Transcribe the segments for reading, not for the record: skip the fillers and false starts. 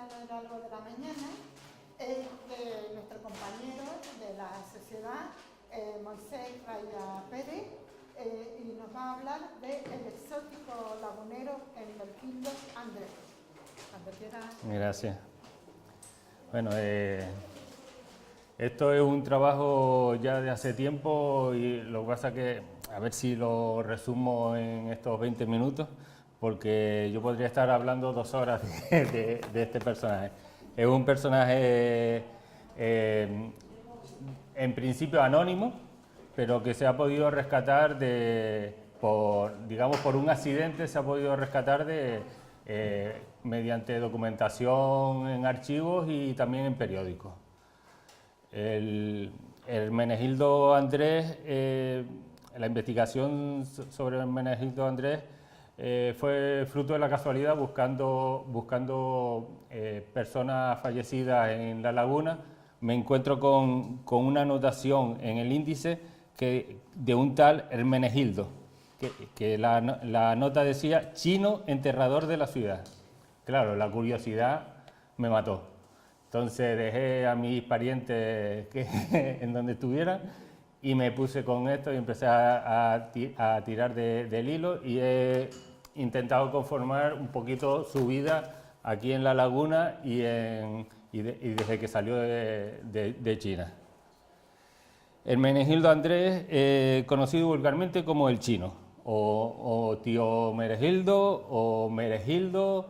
algo de la mañana es nuestro compañero de la sociedad, Moisés Raya Pérez, y nos va a hablar del exótico lagunero Hermenegildo Andrés. Cuando quieras. Gracias. Bueno, esto es un trabajo ya de hace tiempo y lo que pasa que, a ver si lo resumo en estos 20 minutos, porque yo podría estar hablando 2 horas de este personaje. Es un personaje en principio anónimo, pero que se ha podido rescatar por un accidente, se ha podido rescatar mediante documentación en archivos y también en periódicos. El Hermenegildo Andrés, la investigación sobre Hermenegildo Andrés fue fruto de la casualidad, buscando personas fallecidas en La Laguna. Me encuentro con una anotación en el índice de un tal Hermenegildo, que la nota decía chino enterrador de la ciudad. Claro, la curiosidad me mató. Entonces dejé a mis parientes en donde estuvieran y me puse con esto y empecé a tirar del hilo y he intentado conformar un poquito su vida aquí en La Laguna y desde que salió de China. Hermenegildo Andrés, conocido vulgarmente como el Chino, o tío Meregildo, o Meregildo,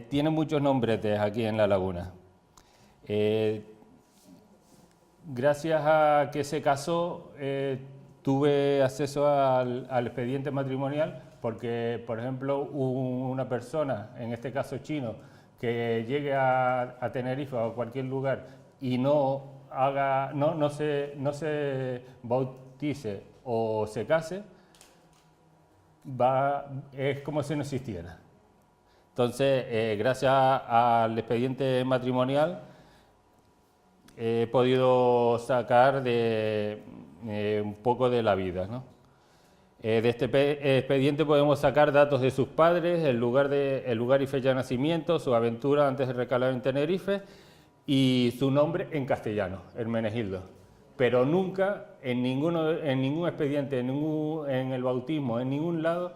tiene muchos nombretes aquí en La Laguna. Gracias a que se casó, tuve acceso al expediente matrimonial porque, por ejemplo, una persona, en este caso chino, que llegue a Tenerife o a cualquier lugar y no se bautice o se case, es como si no existiera. Entonces, gracias al expediente matrimonial, he podido sacar un poco de la vida, ¿no? De este expediente podemos sacar datos de sus padres, el lugar y fecha de nacimiento, su aventura antes de recalar en Tenerife y su nombre en castellano, Hermenegildo. Pero nunca en ningún expediente, en el bautismo, en ningún lado,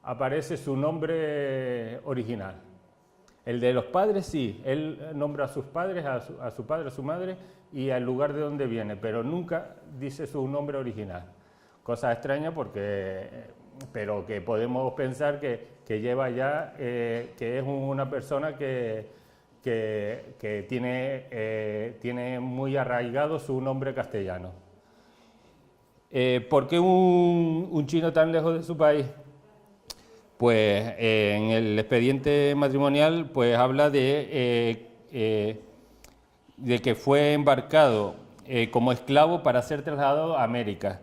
aparece su nombre original. El de los padres sí, él nombra a sus padres, a su padre, a su madre y al lugar de donde viene, pero nunca dice su nombre original. Cosa extraña pero que podemos pensar que lleva ya, que es una persona que tiene muy arraigado su nombre castellano. ¿Por qué un chino tan lejos de su país? Pues en el expediente matrimonial pues habla de que fue embarcado como esclavo para ser trasladado a América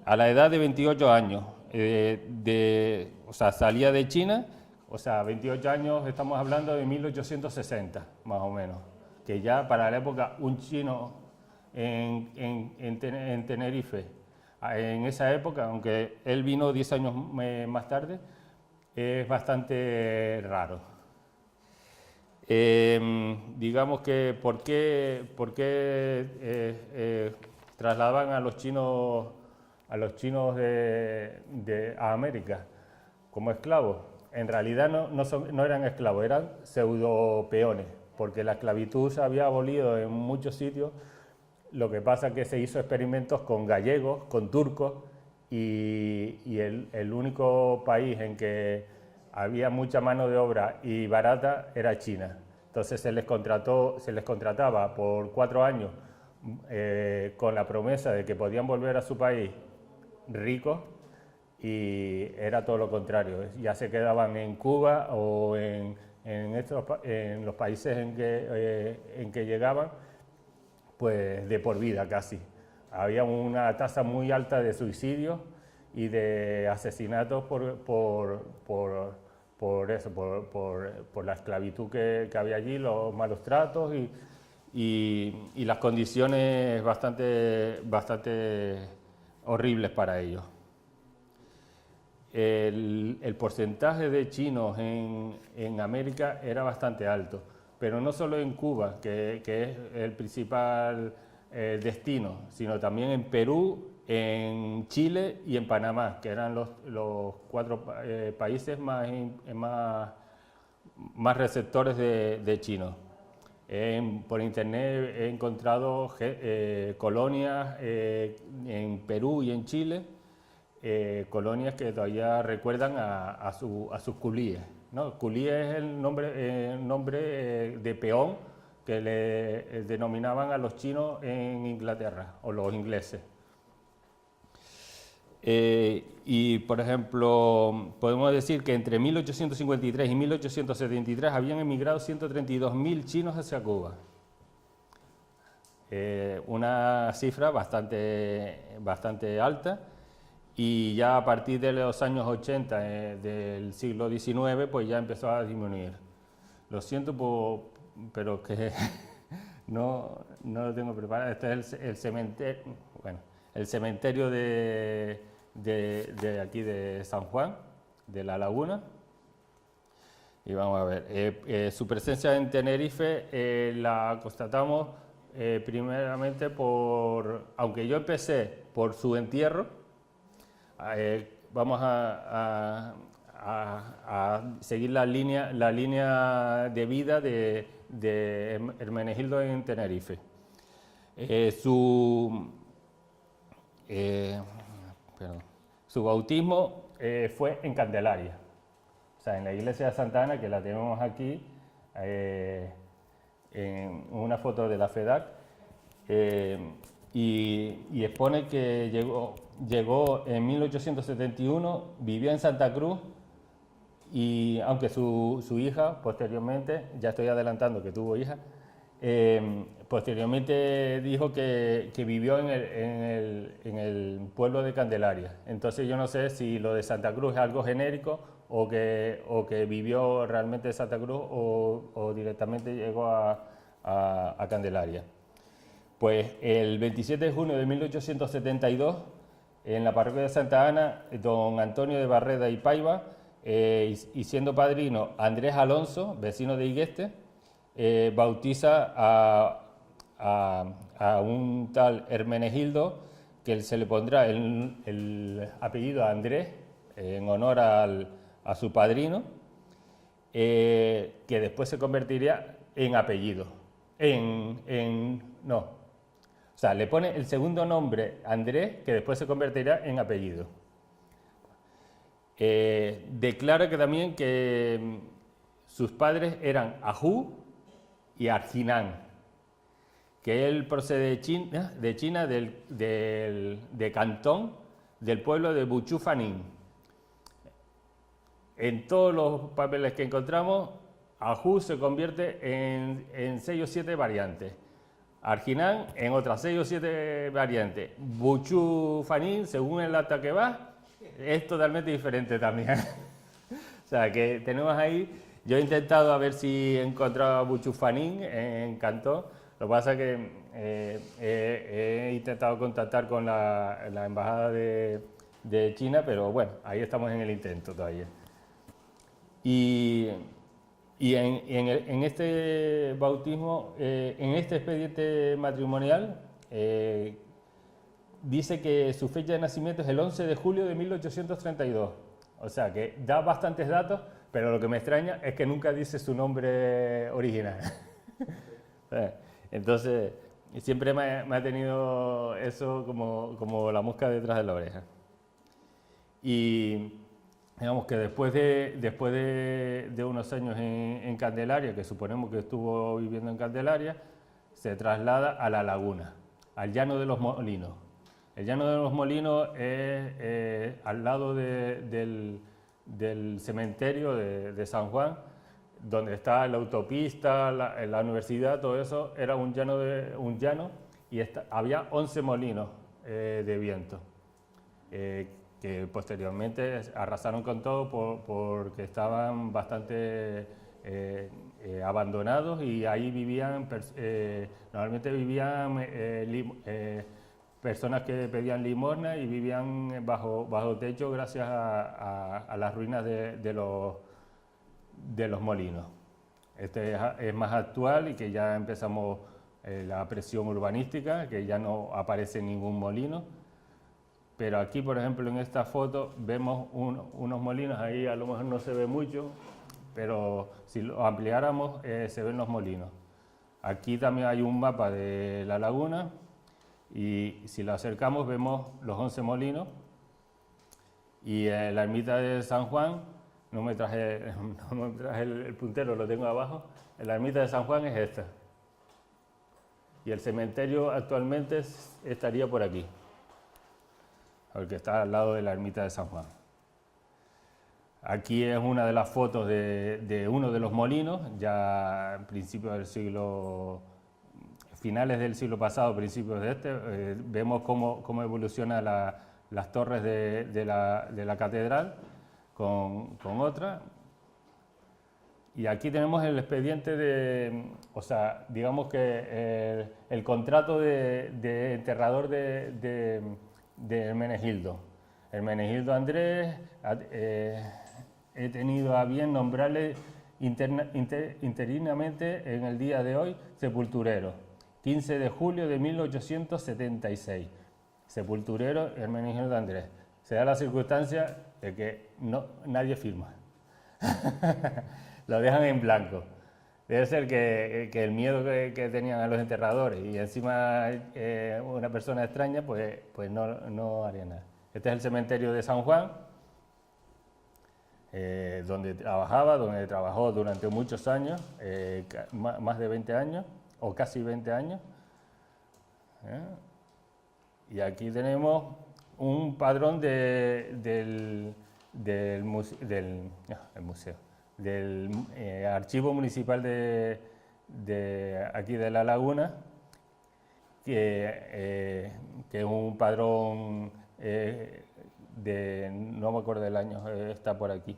a la edad de 28 años. O sea, salía de China, o sea, 28 años, estamos hablando de 1860, más o menos, que ya para la época un chino en Tenerife, en esa época, aunque él vino 10 años más tarde, es bastante raro. Digamos que ¿por qué trasladaban a los chinos a América como esclavos? En realidad no eran esclavos, eran pseudopeones, porque la esclavitud se había abolido en muchos sitios. Lo que pasa es que se hizo experimentos con gallegos, con turcos, y el único país en que había mucha mano de obra y barata era China. Entonces se les contrataba por 4 años con la promesa de que podían volver a su país ricos, y era todo lo contrario. Ya se quedaban en Cuba o en los países en que llegaban, pues de por vida casi. Había una tasa muy alta de suicidios y de asesinatos por la esclavitud que había allí, los malos tratos y las condiciones bastante horribles para ellos. El porcentaje de chinos en América era bastante alto. pero no solo en Cuba, que es el principal destino, sino también en Perú, en Chile y en Panamá, que eran los 4 países más receptores de chinos. Por internet he encontrado colonias en Perú y en Chile, colonias que todavía recuerdan a sus culíes, ¿no? Culíes es el nombre de peón que le denominaban a los chinos en Inglaterra, o los ingleses. Y, por ejemplo, podemos decir que entre 1853 y 1873 habían emigrado 132.000 chinos hacia Cuba. Una cifra bastante alta, y ya a partir de los años 80 del siglo XIX, pues ya empezó a disminuir. Lo siento, pero que no lo tengo preparado. Este es el cementerio, bueno, el cementerio de aquí de San Juan, de La Laguna. Y vamos a ver, su presencia en Tenerife la constatamos primeramente aunque yo empecé por su entierro, vamos a seguir la línea de vida de Hermenegildo en Tenerife. Su bautismo fue en Candelaria, o sea, en la iglesia de Santa Ana, que la tenemos aquí, en una foto de la FEDAC, y expone que llegó en 1871, vivió en Santa Cruz, y aunque su hija, posteriormente, ya estoy adelantando que tuvo hija, posteriormente dijo que vivió en el pueblo de Candelaria. Entonces yo no sé si lo de Santa Cruz es algo genérico o que vivió realmente en Santa Cruz o directamente llegó a Candelaria. Pues el 27 de junio de 1872, en la parroquia de Santa Ana, don Antonio de Barreda y Paiva, y siendo padrino Andrés Alonso, vecino de Igueste, bautiza a un tal Hermenegildo, que se le pondrá el apellido Andrés en honor a su padrino, que después se convertiría en apellido. O sea, le pone el segundo nombre Andrés, que después se convertirá en apellido. Declara que también que sus padres eran Ajú y Arginán, que él procede de China, de Cantón, del pueblo de Buchufanín. En todos los papeles que encontramos, Ajú se convierte en 6 o 7 variantes. Arginán en otras 6 o 7 variantes. Buchufanín, según el acta que va, es totalmente diferente también. O sea, que tenemos ahí. Yo he intentado a ver si encontraba Buchufanín en Cantón. Lo que pasa es que he intentado contactar con la embajada de China, pero bueno, ahí estamos en el intento todavía. Y en este bautismo, en este expediente matrimonial, dice que su fecha de nacimiento es el 11 de julio de 1832. O sea, que da bastantes datos, pero lo que me extraña es que nunca dice su nombre original. Entonces, siempre me ha tenido eso como la mosca detrás de la oreja. Y digamos que después de unos años en Candelaria, que suponemos que estuvo viviendo en Candelaria, se traslada a La Laguna, al Llano de los Molinos. El Llano de los Molinos es al lado del cementerio de San Juan, donde está la autopista, la universidad, todo eso era un llano y había 11 molinos de viento, que posteriormente arrasaron con todo porque estaban bastante abandonados, y ahí vivían, normalmente vivían personas que pedían limosna y vivían bajo techo gracias a las ruinas de los molinos. Este es más actual y que ya empezamos la presión urbanística, que ya no aparece ningún molino. Pero aquí, por ejemplo, en esta foto vemos unos molinos, ahí a lo mejor no se ve mucho, pero si lo ampliáramos se ven los molinos. Aquí también hay un mapa de la laguna y si lo acercamos vemos los 11 molinos y la ermita de San Juan, no me traje el puntero, lo tengo abajo, la ermita de San Juan es esta. Y el cementerio actualmente estaría por aquí, el que está al lado de la ermita de San Juan. Aquí es una de las fotos de uno de los molinos, ya en principios del siglo, finales del siglo pasado, principios de este, vemos cómo evoluciona las torres de la catedral con otra. Y aquí tenemos el expediente o sea, digamos que el contrato de enterrador de Hermenegildo. Hermenegildo Andrés, he tenido a bien nombrarle interinamente en el día de hoy sepulturero. 15 de julio de 1876. Sepulturero Hermenegildo Andrés. Se da la circunstancia de que nadie firma. Lo dejan en blanco. Debe ser que el miedo que tenían a los enterradores y encima una persona extraña, pues no haría nada. Este es el cementerio de San Juan, donde trabajó durante muchos años, más de 20 años, o casi 20 años. Y aquí tenemos un padrón del Archivo Municipal de aquí de La Laguna, que es un padrón no me acuerdo del año, está por aquí.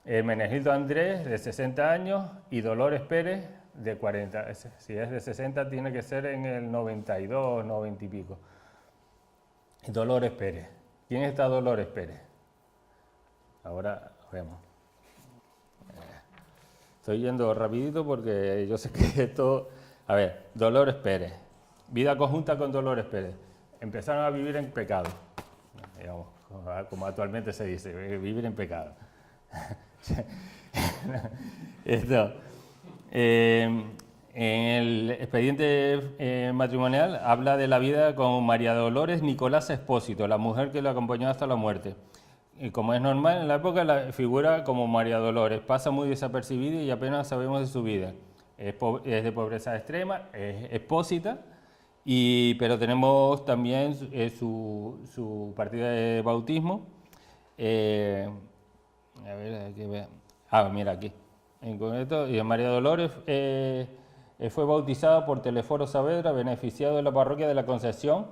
Hermenegildo Andrés, de 60 años, y Dolores Pérez, de 40. Si es de 60, tiene que ser en el 92, 90 y pico. Dolores Pérez. ¿Quién está Dolores Pérez? Ahora vemos. Estoy yendo rapidito porque yo sé que esto... A ver, Dolores Pérez. Vida conjunta con Dolores Pérez. Empezaron a vivir en pecado. Digamos, como actualmente se dice, vivir en pecado. Esto, en el expediente matrimonial habla de la vida con María Dolores Nicolás Espósito, la mujer que lo acompañó hasta la muerte. Y como es normal en la época, la figura como María Dolores pasa muy desapercibida y apenas sabemos de su vida. Es de pobreza extrema, es expósita, pero tenemos también su partida de bautismo. A ver, aquí vea. Mira aquí. En concreto, María Dolores fue bautizada por Teleforo Saavedra, beneficiado de la parroquia de la Concepción,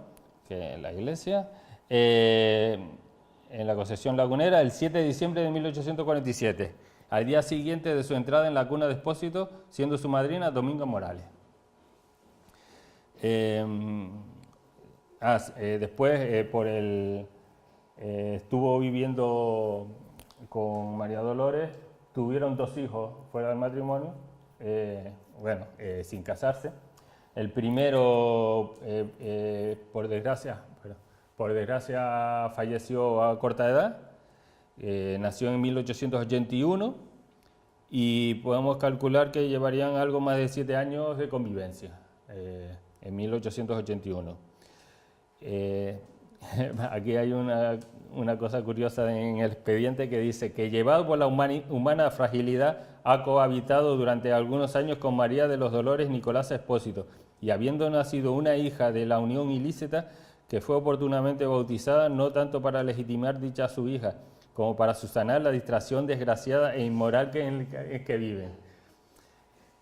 que es la iglesia, en la Concepción Lagunera, el 7 de diciembre de 1847, al día siguiente de su entrada en la cuna de Espósito, siendo su madrina Dominga Morales. Después, estuvo viviendo con María Dolores, tuvieron 2 hijos fuera del matrimonio, sin casarse. El primero, por desgracia, falleció a corta edad, nació en 1881 y podemos calcular que llevarían algo más de 7 años de convivencia, en 1881. Aquí hay una cosa curiosa en el expediente que dice que llevado por la humana fragilidad ha cohabitado durante algunos años con María de los Dolores Nicolás Espósito y habiendo nacido una hija de la unión ilícita que fue oportunamente bautizada no tanto para legitimar dicha a su hija como para subsanar la distracción desgraciada e inmoral en que viven.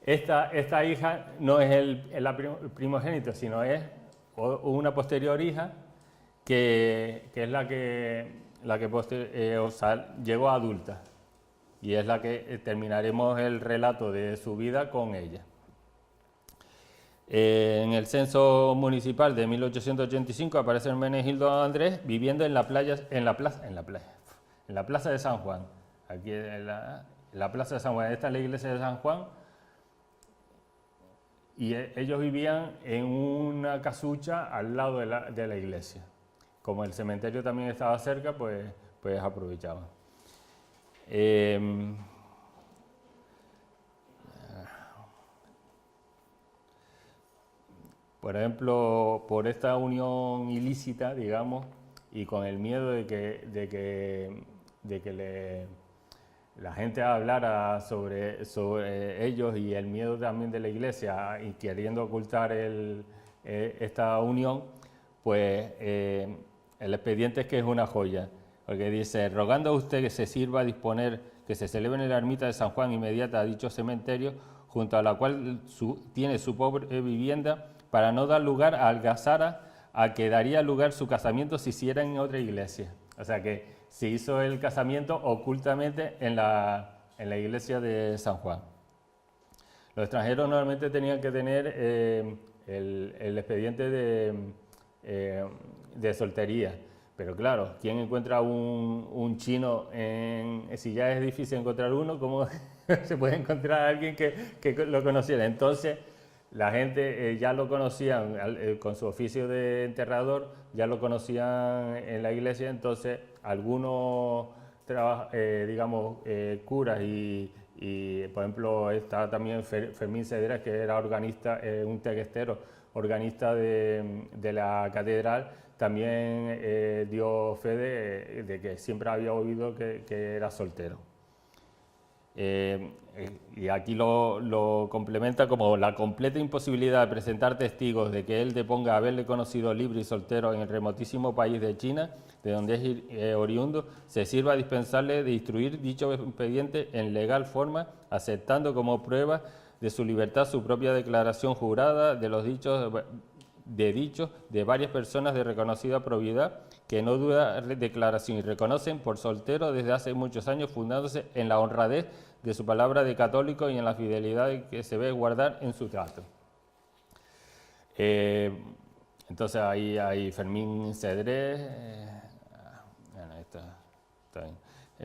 Esta hija no es el primogénito, sino es una posterior hija que es la que llegó a adulta y es la que terminaremos el relato de su vida con ella. En el censo municipal de 1885 aparece Hermenegildo Andrés viviendo en la plaza de San Juan. Aquí en la plaza de San Juan. Esta es la iglesia de San Juan. y ellos vivían en una casucha al lado de la iglesia. Como el cementerio también estaba cerca, pues aprovechaban. Por ejemplo, por esta unión ilícita, digamos, y con el miedo de que la gente hablara sobre ellos y el miedo también de la iglesia y queriendo ocultar esta unión, pues el expediente es que es una joya, porque dice: rogando a usted que se sirva a disponer que se celebre en la ermita de San Juan inmediata a dicho cementerio, junto a la cual tiene su pobre vivienda, para no dar lugar a algazara a que daría lugar su casamiento si hiciera en otra iglesia. O sea que se hizo el casamiento ocultamente en la iglesia de San Juan. Los extranjeros normalmente tenían que tener el expediente de soltería, pero claro, ¿quién encuentra un chino? Si ya es difícil encontrar uno, ¿cómo se puede encontrar a alguien que lo conociera? Entonces, la gente ya lo conocían con su oficio de enterrador, ya lo conocían en la iglesia, entonces algunos curas y por ejemplo estaba también Fermín Cedrés, que era organista, un tequestero, organista de la catedral, también dio fe de que siempre había oído que era soltero. Y aquí lo complementa como: la completa imposibilidad de presentar testigos de que él deponga haberle conocido libre y soltero en el remotísimo país de China, de donde es oriundo, se sirva a dispensarle de instruir dicho expediente en legal forma, aceptando como prueba de su libertad su propia declaración jurada de los dichos de varias personas de reconocida probidad, que no duda declaración y reconocen por soltero desde hace muchos años, fundándose en la honradez de su palabra de católico y en la fidelidad que se ve guardar en su trato. Entonces ahí hay Fermín Cedrés, bueno, está bien.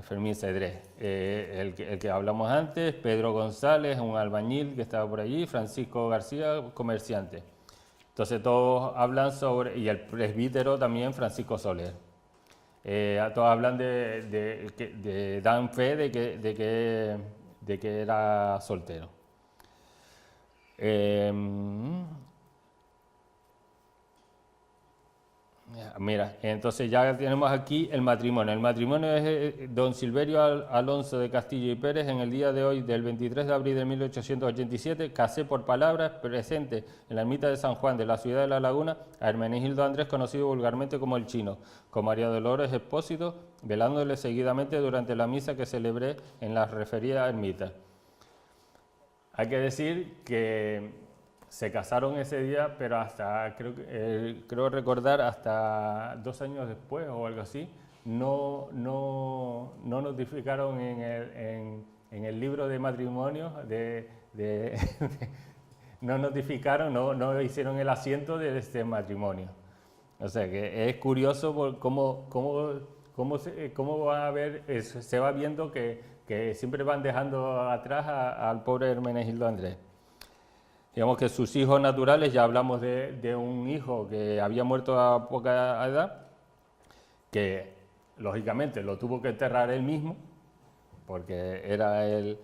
Fermín Cedrés, el que hablamos antes, Pedro González, un albañil que estaba por allí, Francisco García, comerciante. Entonces todos hablan sobre, y el presbítero también, Francisco Soler. Todos hablan dan fe de que era soltero. Mira, entonces ya tenemos aquí el matrimonio. El matrimonio es don Silverio Alonso de Castillo y Pérez, en el día de hoy, del 23 de abril de 1887, casé por palabras, presente en la ermita de San Juan de la ciudad de La Laguna, a Hermenegildo Andrés, conocido vulgarmente como el Chino, con María Dolores Expósito, velándole seguidamente durante la misa que celebré en la referida ermita. Hay que decir que se casaron ese día, pero hasta, creo recordar, hasta 2 años después o algo así, no notificaron en el libro de matrimonio, no notificaron, no hicieron el asiento de este matrimonio. O sea que es curioso por cómo va a haber, se va viendo que siempre van dejando atrás al pobre Hermenegildo Andrés. Digamos que sus hijos naturales, ya hablamos de un hijo que había muerto a poca edad, que lógicamente lo tuvo que enterrar él mismo, porque era el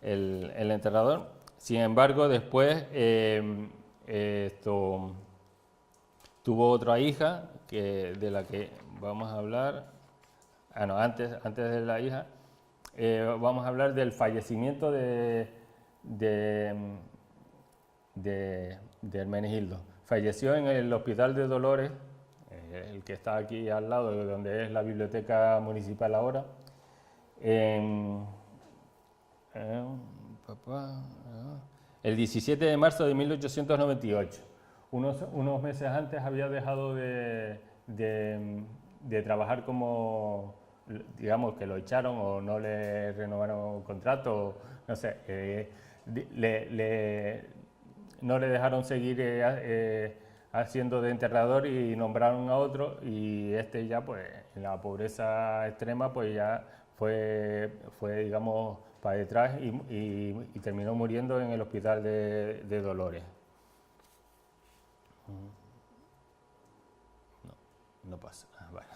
enterrador. Sin embargo, después tuvo otra hija de la que vamos a hablar. Antes de la hija, vamos a hablar del fallecimiento de Hermenegildo. Falleció en el Hospital de Dolores, el que está aquí al lado de donde es la biblioteca municipal ahora, el 17 de marzo de 1898. Unos meses antes había dejado de trabajar como, digamos, que lo echaron o no le renovaron el contrato, no sé, no le dejaron seguir haciendo de enterrador y nombraron a otro, y este ya pues en la pobreza extrema pues ya fue digamos para detrás y terminó muriendo en el hospital de Dolores. No pasa. Vale.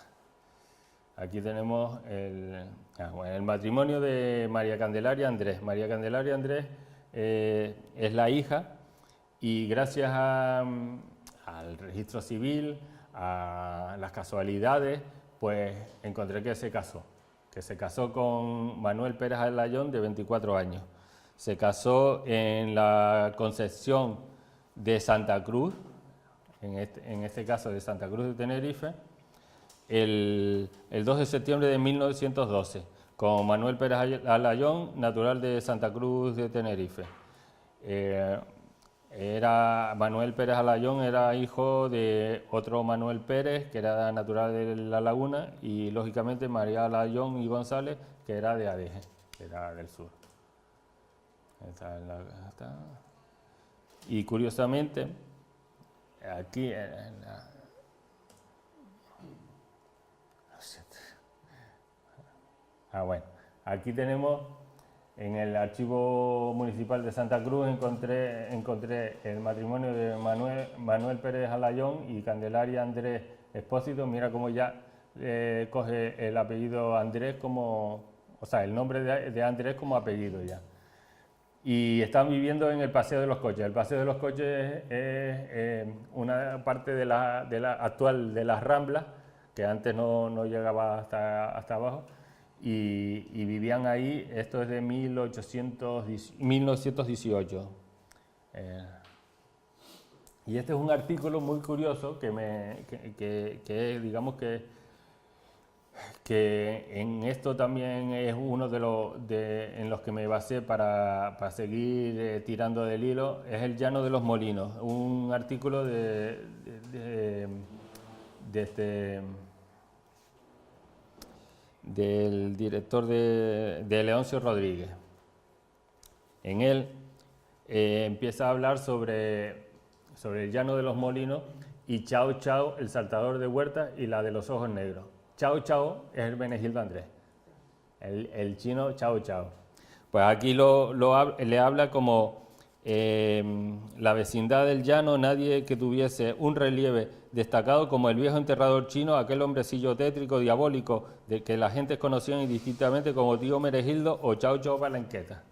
Aquí tenemos el matrimonio de María Candelaria Andrés. María Candelaria Andrés es la hija y gracias al registro civil, a las casualidades, pues encontré que se casó con Manuel Pérez Alayón, de 24 años. Se casó en la Concepción de Santa Cruz, en este caso de Santa Cruz de Tenerife, el 2 de septiembre de 1912, con Manuel Pérez Alayón, natural de Santa Cruz de Tenerife. Manuel Pérez Alayón era hijo de otro Manuel Pérez, que era natural de La Laguna, y lógicamente María Alayón y González, que era de Adeje, que era del sur. Y curiosamente, aquí aquí tenemos en el archivo municipal de Santa Cruz, encontré el matrimonio de Manuel Pérez Alayón y Candelaria Andrés Expósito. Mira cómo ya coge el apellido Andrés como, o sea, el nombre de Andrés como apellido ya. Y están viviendo en el Paseo de los Coches. El Paseo de los Coches es una parte de la actual de las Ramblas, que antes no llegaba hasta abajo, y vivían ahí. Esto es de 1918. Y este es un artículo muy curioso que digamos que en esto también es uno en los que me basé para seguir tirando del hilo. Es el Llano de los Molinos, un artículo del director de Leoncio Rodríguez. En él empieza a hablar sobre el Llano de los Molinos y Chao Chao, el saltador de huertas, y la de los ojos negros. Chao Chao es Hermenegildo Andrés, el chino Chao Chao. Pues aquí le habla como la vecindad del llano, nadie que tuviese un relieve destacado como el viejo enterrador chino, aquel hombrecillo tétrico, diabólico, de que la gente conocía indistintamente como tío Meregildo o Chao Chao Palanqueta.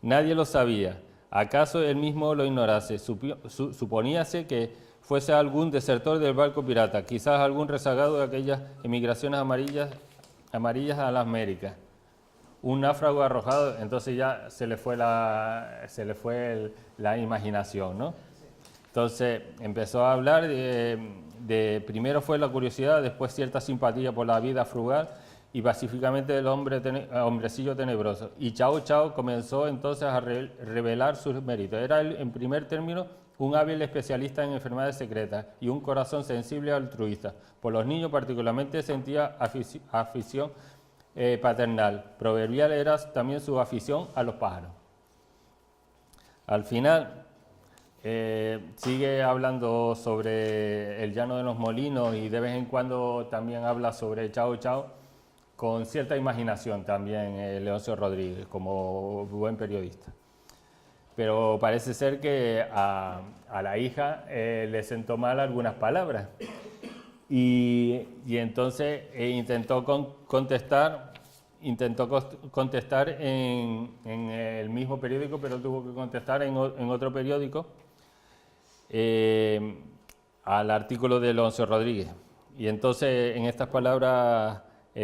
Nadie lo sabía, acaso él mismo lo ignorase, suponíase que fuese algún desertor del barco pirata, quizás algún rezagado de aquellas emigraciones amarillas a las Américas. Un náufrago arrojado, entonces ya se le fue la imaginación, ¿no? Entonces empezó a hablar primero fue la curiosidad, después cierta simpatía por la vida frugal y pacíficamente del hombrecillo tenebroso. Y Chao Chao comenzó entonces a revelar sus méritos. Era en primer término un hábil especialista en enfermedades secretas y un corazón sensible y altruista. Por los niños particularmente sentía afición paternal. Proverbial era también su afición a los pájaros. Al final sigue hablando sobre el Llano de los Molinos y de vez en cuando también habla sobre Chao Chao, con cierta imaginación también Leoncio Rodríguez, como buen periodista. Pero parece ser que a la hija le sentó mal algunas palabras y entonces intentó contestar en el mismo periódico, pero tuvo que contestar en otro periódico al artículo de Leoncio Rodríguez. Y entonces en estas palabras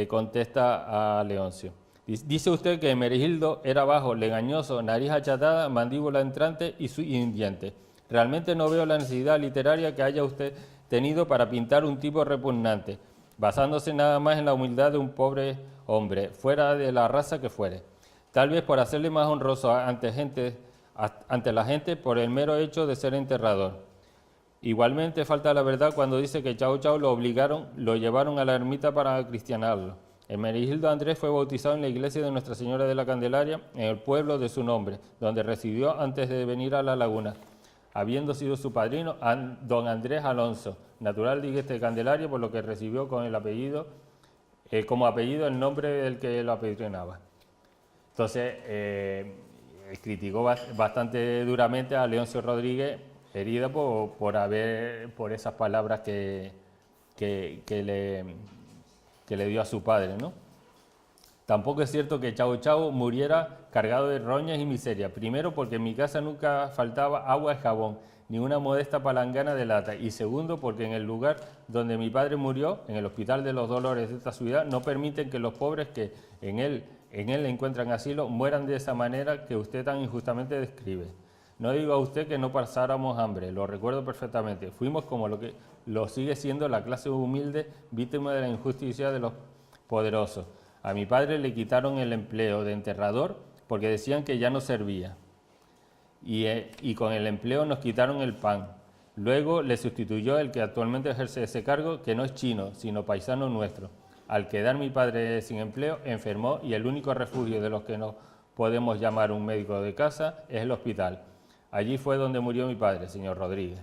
contesta a Leoncio. Dice usted que Meregildo era bajo, legañoso, nariz achatada, mandíbula entrante y sin dientes. Realmente no veo la necesidad literaria que haya usted tenido para pintar un tipo repugnante, basándose nada más en la humildad de un pobre hombre, fuera de la raza que fuere. Tal vez por hacerle más honroso ante la gente por el mero hecho de ser enterrador. Igualmente falta la verdad cuando dice que Chao Chao lo llevaron a la ermita para cristianarlo. Hermenegildo Andrés fue bautizado en la iglesia de Nuestra Señora de la Candelaria, en el pueblo de su nombre, donde residió antes de venir a La Laguna, habiendo sido su padrino don Andrés Alonso, natural de Candelaria, por lo que recibió con el apellido, como apellido el nombre del que lo apadrinaba. Entonces, criticó bastante duramente a Leoncio Rodríguez herida por esas palabras que le dio a su padre, ¿no? Tampoco es cierto que Chavo Chavo muriera cargado de roñas y miseria. Primero, porque en mi casa nunca faltaba agua y jabón, ni una modesta palangana de lata. Y segundo, porque en el lugar donde mi padre murió, en el Hospital de los Dolores de esta ciudad, no permiten que los pobres que en él encuentran asilo mueran de esa manera que usted tan injustamente describe. No digo a usted que no pasáramos hambre, lo recuerdo perfectamente. Fuimos como lo que lo sigue siendo la clase humilde, víctima de la injusticia de los poderosos. A mi padre le quitaron el empleo de enterrador porque decían que ya no servía. Y con el empleo nos quitaron el pan. Luego le sustituyó el que actualmente ejerce ese cargo, que no es chino, sino paisano nuestro. Al quedar mi padre sin empleo, enfermó y el único refugio de los que nos podemos llamar un médico de casa es el hospital. Allí fue donde murió mi padre, señor Rodríguez.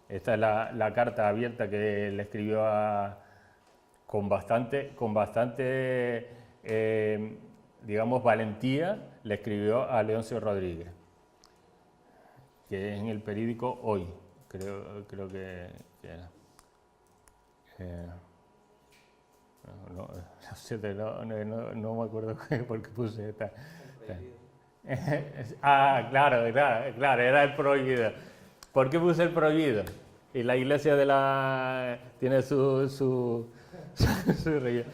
Esta es la carta abierta que le escribió con bastante digamos, valentía, le escribió a Leoncio Rodríguez, que es en el periódico Hoy, creo que era. No me acuerdo por qué puse esta. Claro, era el prohibido. ¿Por qué puse el prohibido? Y la iglesia tiene su religión.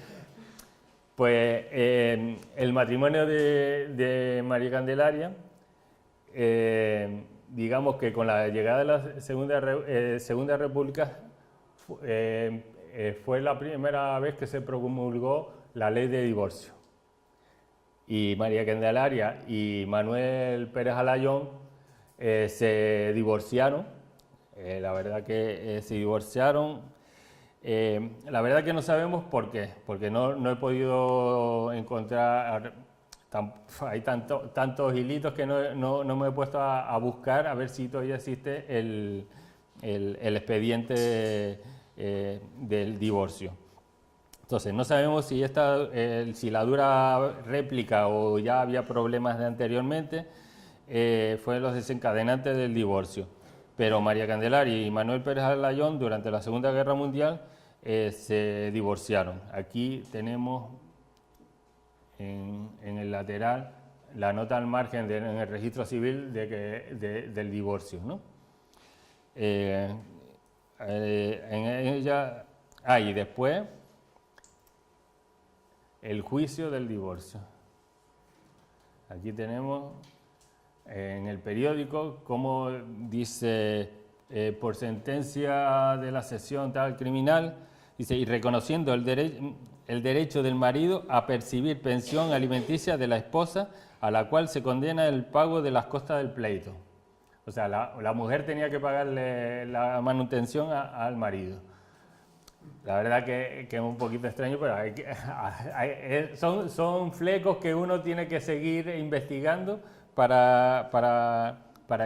Pues el matrimonio de María Candelaria, digamos que con la llegada de la Segunda República, fue la primera vez que se promulgó la ley de divorcio. Y María Candelaria y Manuel Pérez Alayón se divorciaron. La verdad que se divorciaron. La verdad que no sabemos por qué, porque no he podido encontrar, hay tantos hilitos que no me he puesto a buscar a ver si todavía existe el expediente del divorcio. Entonces, no sabemos si la dura réplica o ya había problemas de anteriormente, fue los desencadenantes del divorcio. Pero María Candelaria y Manuel Pérez Alayón, durante la Segunda Guerra Mundial, se divorciaron. Aquí tenemos en el lateral la nota al margen en el registro civil del divorcio, ¿no? En ella, y después el juicio del divorcio. Aquí tenemos en el periódico cómo dice, por sentencia de la sesión tal criminal, dice, y reconociendo el derecho del marido a percibir pensión alimenticia de la esposa, a la cual se condena el pago de las costas del pleito. O sea, la mujer tenía que pagarle la manutención al marido. La verdad que es un poquito extraño, pero son flecos que uno tiene que seguir investigando para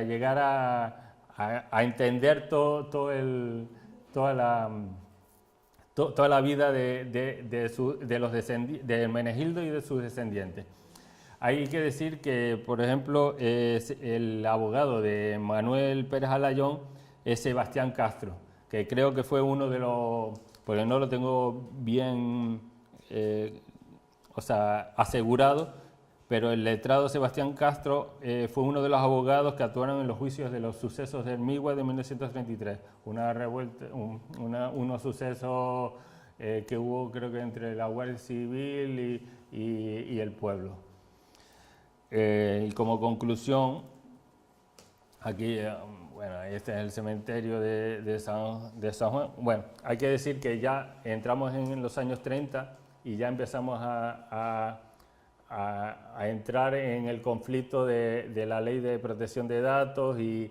llegar a entender toda la vida de Menegildo y de sus descendientes. Hay que decir que, por ejemplo, el abogado de Manuel Pérez Alayón es Sebastián Castro, que creo que fue uno de los, porque no lo tengo bien asegurado, pero el letrado Sebastián Castro fue uno de los abogados que actuaron en los juicios de los sucesos del Migua de 1933, una revuelta, unos sucesos que hubo, creo que entre la Guardia Civil y el pueblo. Y como conclusión, aquí, bueno, este es el cementerio de San Juan. Bueno, hay que decir que ya entramos en los años 30 y ya empezamos a entrar en el conflicto de la ley de protección de datos y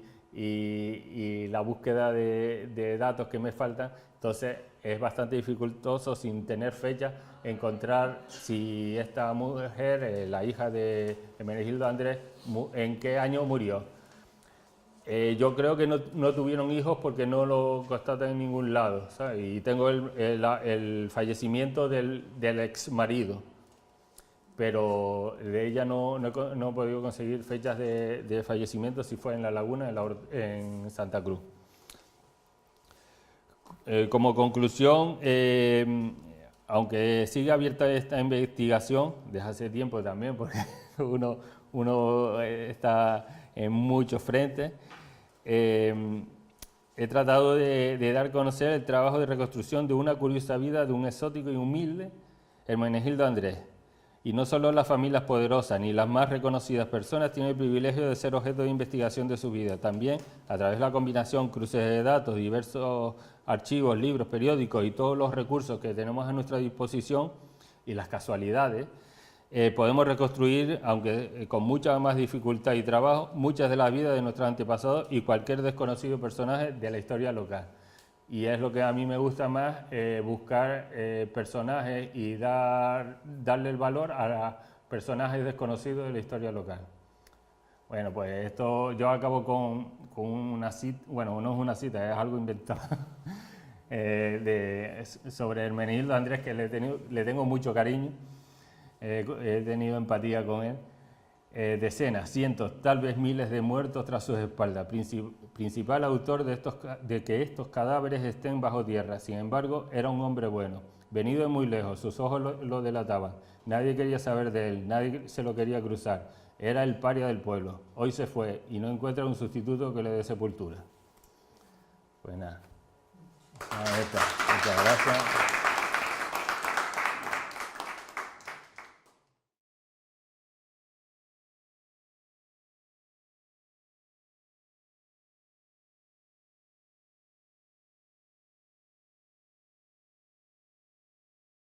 la búsqueda de datos que me faltan. Entonces es bastante dificultoso, sin tener fecha, encontrar si esta mujer, la hija de Menegildo Andrés, en qué año murió. Yo creo que no tuvieron hijos porque no lo constatan en ningún lado, ¿sabes? Y tengo el fallecimiento del ex marido. pero de ella no he podido conseguir fechas de fallecimiento, si fue en La Laguna, en Santa Cruz. Como conclusión, aunque sigue abierta esta investigación, desde hace tiempo también, porque uno está en muchos frentes, he tratado de dar a conocer el trabajo de reconstrucción de una curiosa vida de un exótico y humilde Hermenegildo Andrés. Y no solo las familias poderosas ni las más reconocidas personas tienen el privilegio de ser objeto de investigación de su vida. También, a través de la combinación, cruces de datos, diversos archivos, libros, periódicos y todos los recursos que tenemos a nuestra disposición y las casualidades, podemos reconstruir, aunque con mucha más dificultad y trabajo, muchas de las vidas de nuestros antepasados y cualquier desconocido personaje de la historia local. Y es lo que a mí me gusta más, buscar personajes y darle el valor a personajes desconocidos de la historia local. Bueno, pues esto yo acabo con una cita, bueno, no es una cita, es algo inventado, sobre Hermenegildo Andrés, que le tengo mucho cariño, he tenido empatía con él. Decenas, cientos, tal vez miles de muertos tras sus espaldas, principal autor de que estos cadáveres estén bajo tierra. Sin embargo, era un hombre bueno, venido de muy lejos, sus ojos lo delataban, nadie quería saber de él, nadie se lo quería cruzar, era el paria del pueblo. Hoy se fue y no encuentra un sustituto que le dé sepultura. Pues nada, muchas gracias.